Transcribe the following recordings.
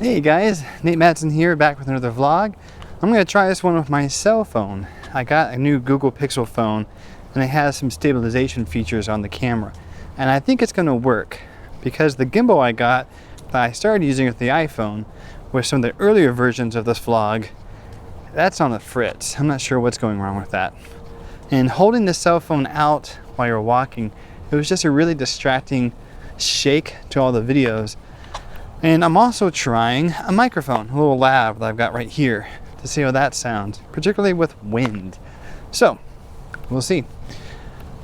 Hey guys, Nate Madsen here, back with another vlog. I'm going to try this one with my cell phone. I got a new Google Pixel phone and it has some stabilization features on the camera. And I think it's going to work because the gimbal I got that I started using with the iPhone with some of the earlier versions of this vlog, that's on the fritz. I'm not sure what's going wrong with that. And holding the cell phone out while you're walking, it was just a really distracting shake to all the videos. And I'm also trying a microphone, a little lav that I've got right here to see how that sounds, particularly with wind. So, we'll see.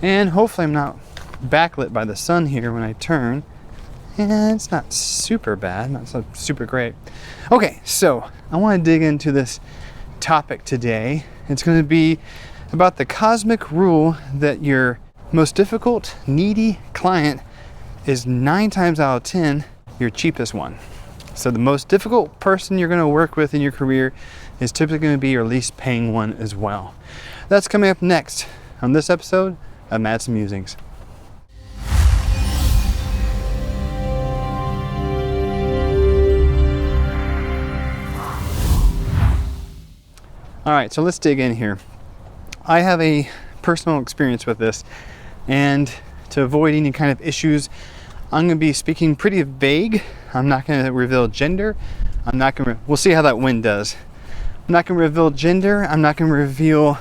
And hopefully I'm not backlit by the sun here when I turn. And it's not super bad, not so super great. Okay, so I want to dig into this topic today. It's going to be about the cosmic rule that your most difficult, needy client is 9 times out of 10 your cheapest one. So the most difficult person you're going to work with in your career is typically going to be your least paying one as well. That's coming up next on this episode of Madsen Musings. All right, so let's dig in here. I have a personal experience with this, and to avoid any kind of issues, I'm going to be speaking pretty vague. I'm not going to reveal gender. We'll see how that wind does. I'm not going to reveal gender. I'm not going to reveal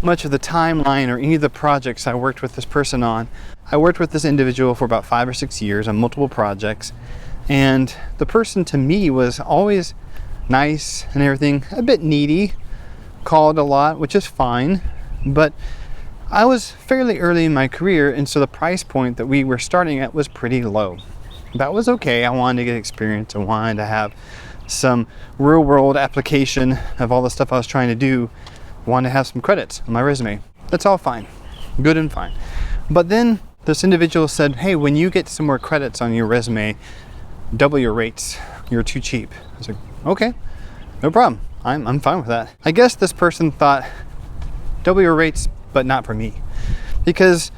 much of the timeline or any of the projects I worked with this person on. I worked with this individual for about 5 or 6 years on multiple projects, and the person to me was always nice and everything, a bit needy, called a lot, which is fine, but I was fairly early in my career, and so the price point that we were starting at was pretty low. That was okay. I wanted to get experience. I wanted to have some real world application of all the stuff I was trying to do. I wanted to have some credits on my resume. That's all fine. Good and fine. But then this individual said, hey, when you get some more credits on your resume, double your rates. You're too cheap. I was like, okay, no problem. I'm fine with that. I guess this person thought double your rates, but not for me, because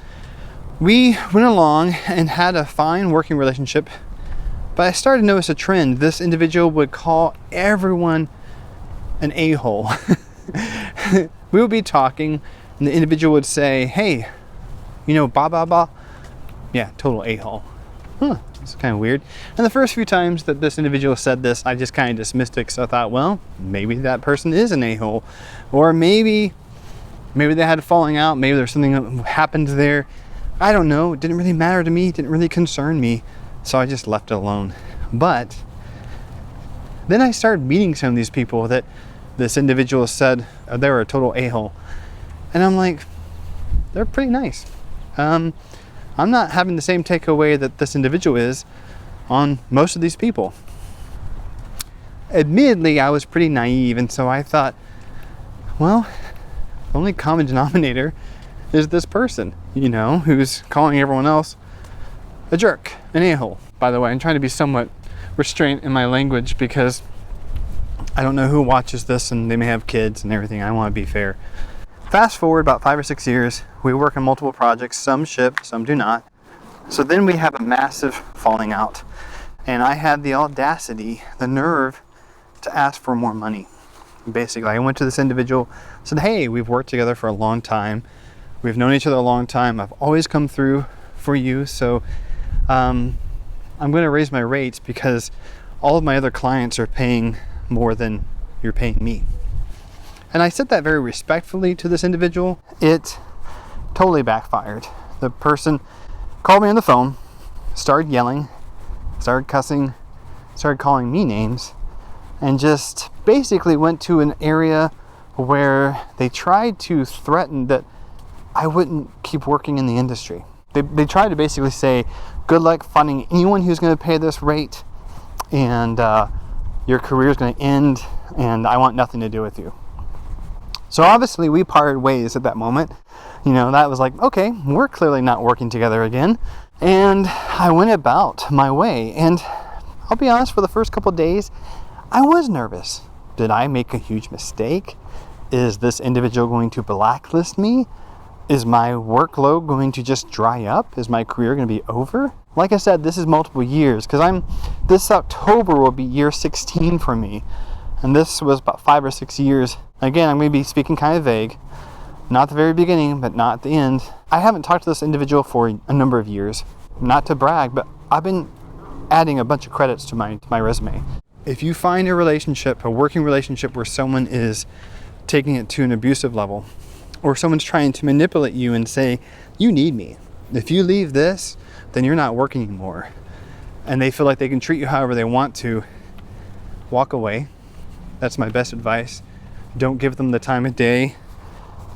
we went along and had a fine working relationship, but I started to notice a trend. This individual would call everyone an a-hole. We would be talking and the individual would say, hey, you know, blah, blah, blah. Yeah, total a-hole. Huh, it's kind of weird. And the first few times that this individual said this, I just kind of dismissed it, because I thought, well, maybe that person is an a-hole, or maybe they had a falling out, maybe there's something that happened there. I don't know. It didn't really matter to me. It didn't really concern me. So I just left it alone. But then I started meeting some of these people that this individual said they were a total a-hole. And I'm like, they're pretty nice. I'm not having the same takeaway that this individual is on most of these people. Admittedly, I was pretty naive, and so I thought, well, the only common denominator is this person, you know, who's calling everyone else a jerk, an a-hole. By the way, I'm trying to be somewhat restrained in my language because I don't know who watches this and they may have kids and everything. I want to be fair. Fast forward about 5 or 6 years, we work on multiple projects. Some ship, some do not. So then we have a massive falling out. And I had the audacity, the nerve to ask for more money. Basically, I went to this individual, said, hey, we've worked together for a long time. We've known each other a long time. I've always come through for you. So I'm going to raise my rates because all of my other clients are paying more than you're paying me. And I said that very respectfully to this individual. It totally backfired. The person called me on the phone, started yelling, started cussing, started calling me names, and just basically went to an area where they tried to threaten that I wouldn't keep working in the industry. They tried to basically say, good luck finding anyone who's going to pay this rate, and your career is going to end, and I want nothing to do with you. So obviously we parted ways at that moment. You know, that was like, okay, we're clearly not working together again. And I went about my way, and I'll be honest, for the first couple of days, I was nervous. Did I make a huge mistake? Is this individual going to blacklist me? Is my workload going to just dry up? Is my career going to be over? Like I said, this is multiple years, because this October will be year 16 for me, and this was about 5 or 6 years. Again, I'm going to be speaking kind of vague, not the very beginning, but not at the end. I haven't talked to this individual for a number of years, not to brag, but I've been adding a bunch of credits to my resume. If you find a relationship, a working relationship, where someone is taking it to an abusive level, or someone's trying to manipulate you and say, you need me, if you leave this, then you're not working anymore, and they feel like they can treat you however they want to, walk away. That's my best advice. Don't give them the time of day.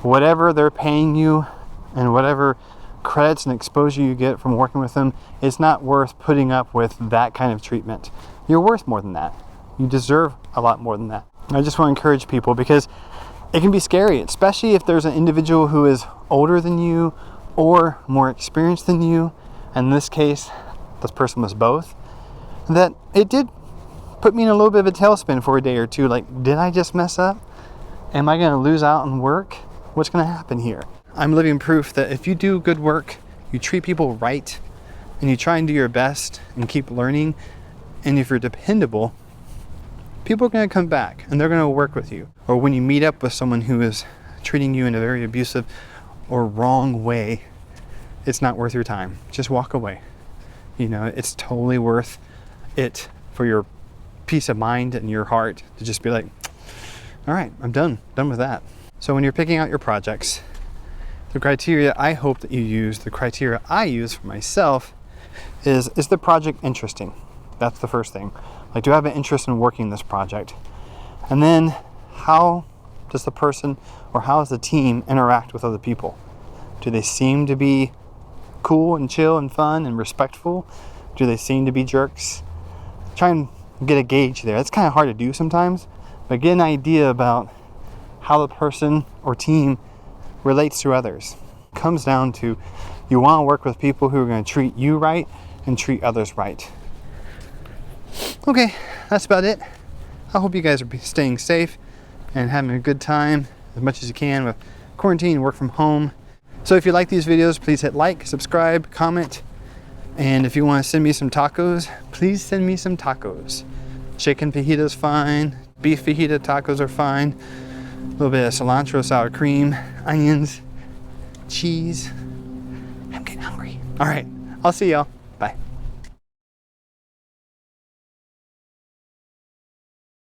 Whatever they're paying you and whatever credits and exposure you get from working with them, it's not worth putting up with that kind of treatment. You're worth more than that. You deserve a lot more than that. I just want to encourage people, because it can be scary, especially if there's an individual who is older than you or more experienced than you. In this case, this person was both. That it did put me in a little bit of a tailspin for a day or two. Like, did I just mess up? Am I going to lose out on work? What's going to happen here? I'm living proof that if you do good work, you treat people right, and you try and do your best and keep learning, and if you're dependable, people are going to come back and they're going to work with you. Or when you meet up with someone who is treating you in a very abusive or wrong way, it's not worth your time. Just walk away. You know, it's totally worth it for your peace of mind and your heart to just be like, all right, I'm done with that. So when you're picking out your projects, the criteria I hope that you use, the criteria I use for myself, is the project interesting? That's the first thing. Like, do I have an interest in working this project? And then, how does the person, or how does the team interact with other people? Do they seem to be cool and chill and fun and respectful? Do they seem to be jerks? Try and get a gauge there. It's kind of hard to do sometimes, but get an idea about how the person or team relates to others. It comes down to, you want to work with people who are going to treat you right and treat others right. Okay, that's about it. I hope you guys are staying safe and having a good time as much as you can with quarantine and work from home. So if you like these videos, please hit like, subscribe, comment, and if you want to send me some tacos, please send me some tacos. Chicken fajitas fine, beef fajita tacos are fine, a little bit of cilantro, sour cream, onions, cheese. I'm getting hungry. All right, I'll see y'all.